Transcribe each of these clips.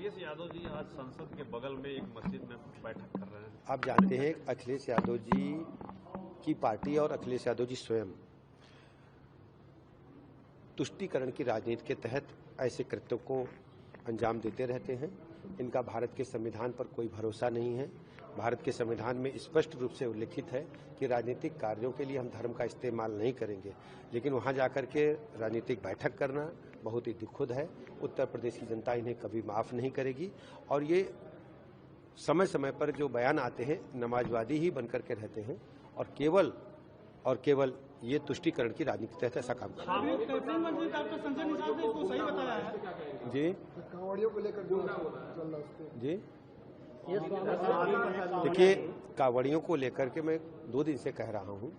अखिलेश यादव जी आज संसद के बगल में एक मस्जिद में बैठक कर रहे हैं। आप जानते हैं अखिलेश यादव जी की पार्टी और अखिलेश यादव जी स्वयं तुष्टीकरण की राजनीति के तहत ऐसे कृत्यों को अंजाम देते रहते हैं। इनका भारत के संविधान पर कोई भरोसा नहीं है। भारत के संविधान में स्पष्ट रूप से उल्लिखित है कि राजनीतिक कार्यों के लिए हम धर्म का इस्तेमाल नहीं करेंगे, लेकिन वहां जाकर के राजनीतिक बैठक करना बहुत ही दुखद है। उत्तर प्रदेश की जनता इन्हें कभी माफ नहीं करेगी और ये समय समय पर जो बयान आते हैं नमाजवादी ही बनकर के रहते हैं और केवल ये तुष्टीकरण की राजनीति के तहत ऐसा काम कर रहे हैं। जी कांवड़ियों को लेकर जो चल रहा है जी देखिए, कांवड़ियों को लेकर के मैं 2 दिन से कह रहा हूं,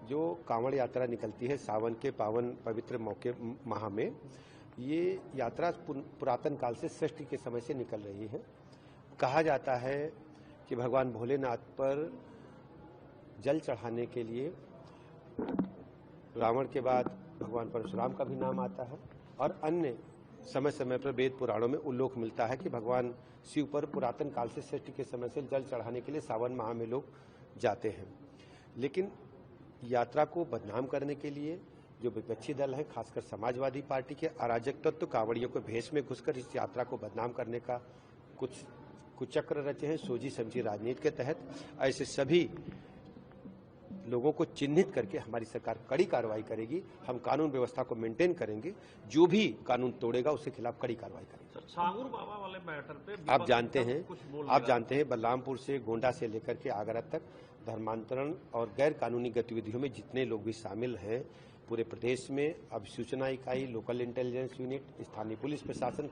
जो कांवड़ यात्रा निकलती है सावन के पावन पवित्र मौके माह में, ये यात्रा पुरातन काल से सृष्टि के समय से निकल रही है। कहा जाता है कि भगवान भोलेनाथ पर जल चढ़ाने के लिए रावण के बाद भगवान परशुराम का भी नाम आता है और अन्य समय समय पर वेद पुराणों में उल्लेख मिलता है कि भगवान शिव पर पुरातन काल से सृष्टि के समय से जल चढ़ाने के लिए सावन माह में लोग जाते हैं। लेकिन यात्रा को बदनाम करने के लिए जो विपक्षी दल है, खासकर समाजवादी पार्टी के अराजक तत्व कांवड़ियों के भेष में घुसकर इस यात्रा को बदनाम करने का कुछ कुचक्र रचे हैं सोची समझी राजनीति के तहत। ऐसे सभी लोगों को चिन्हित करके हमारी सरकार कड़ी कार्रवाई करेगी। हम कानून व्यवस्था को मेंटेन करेंगे, जो भी कानून तोड़ेगा उसके खिलाफ कड़ी कार्रवाई करेंगे। छांगुर बाबा वाले मैटर पे आप जानते हैं बलरामपुर से गोंडा से लेकर के आगरा तक धर्मांतरण और गैर कानूनी गतिविधियों में जितने लोग भी शामिल हैं, पूरे प्रदेश में अब सूचना इकाई, लोकल इंटेलिजेंस यूनिट, स्थानीय पुलिस प्रशासन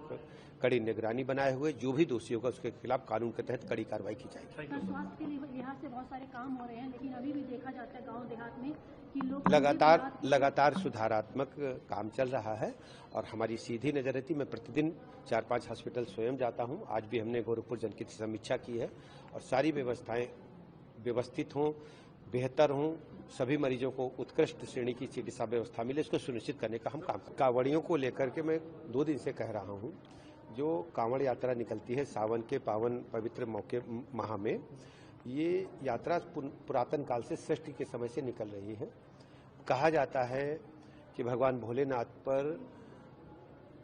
कड़ी निगरानी बनाए हुए, जो भी दोषी होगा उसके खिलाफ कानून के तहत कड़ी कार्रवाई की जाएगी। स्वास्थ्य के लिए यहाँ से बहुत सारे काम हो रहे हैं, लेकिन अभी भी देखा जाता है गांव देहात में कि लोग लगातार सुधारात्मक काम चल रहा है और हमारी सीधी नजर रहती। मैं प्रतिदिन 4-5 हॉस्पिटल स्वयं जाता हूँ। आज भी हमने गोरखपुर जनपद की समीक्षा की है और सारी व्यवस्थाएं व्यवस्थित हों, बेहतर हों, सभी मरीजों को उत्कृष्ट श्रेणी की चिकित्सा व्यवस्था मिले, इसको सुनिश्चित करने का हम काम करें। कांवड़ियों को लेकर के मैं 2 दिन से कह रहा हूं, जो कांवड़ यात्रा निकलती है सावन के पावन पवित्र मौके माह में, ये यात्रा पुरातन काल से सृष्टि के समय से निकल रही है। कहा जाता है कि भगवान भोलेनाथ पर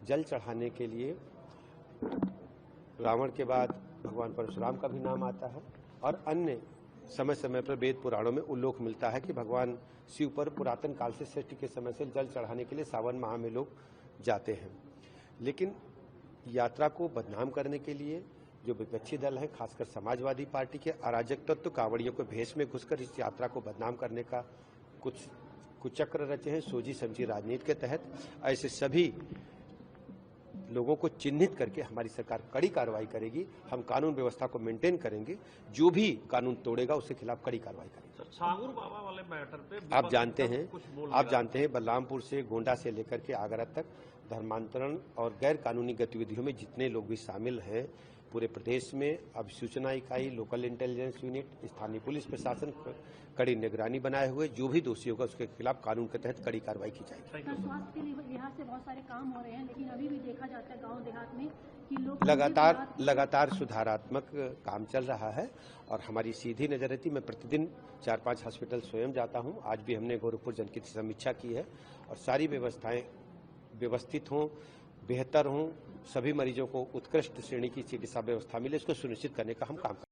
जल चढ़ाने के लिए रावण के बाद भगवान परशुराम का भी नाम आता है और अन्य समय समय पर वेद पुराणों में उल्लेख मिलता है कि भगवान शिव पर पुरातन काल से सृष्टि के समय से जल चढ़ाने के लिए सावन माह में लोग जाते हैं। लेकिन यात्रा को बदनाम करने के लिए जो विपक्षी दल है, खासकर समाजवादी पार्टी के अराजक तत्व कांवड़ियों के भेष में घुसकर इस यात्रा को बदनाम करने का कुछ कुचक्र रचे हैं सोची समझी राजनीति के तहत। ऐसे सभी लोगों को चिन्हित करके हमारी सरकार कड़ी कार्रवाई करेगी। हम कानून व्यवस्था को मेंटेन करेंगे, जो भी कानून तोड़ेगा उसके खिलाफ कड़ी कार्रवाई करेंगे। छांगुर बाबा वाले मैटर पे आप जानते हैं बलरामपुर से गोंडा से लेकर के आगरा तक धर्मांतरण और गैर कानूनी गतिविधियों में जितने लोग भी शामिल हैं, पूरे प्रदेश में अब सूचना इकाई, लोकल इंटेलिजेंस यूनिट, स्थानीय पुलिस प्रशासन कड़ी निगरानी बनाए हुए, जो भी दोषी होगा उसके खिलाफ कानून के तहत कड़ी कार्रवाई की जाएगी। स्वास्थ्य के लिए यहाँ से बहुत सारे काम हो रहे हैं, लेकिन अभी भी देखा जाता है गांव देहात में कि लोग लगातार सुधारात्मक काम चल रहा है और हमारी सीधी नजर रहती। मैं प्रतिदिन 4-5 हॉस्पिटल स्वयं जाता हूँ। आज भी हमने गोरखपुर जनपद की समीक्षा की है और सारी व्यवस्थाएं व्यवस्थित हों, बेहतर हों, सभी मरीजों को उत्कृष्ट श्रेणी की चिकित्सा व्यवस्था मिले, इसको सुनिश्चित करने का हम काम करें।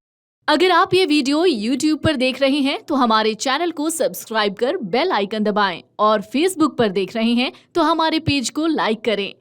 अगर आप ये वीडियो YouTube पर देख रहे हैं तो हमारे चैनल को सब्सक्राइब कर बेल आइकन दबाएं और Facebook पर देख रहे हैं तो हमारे पेज को लाइक करें।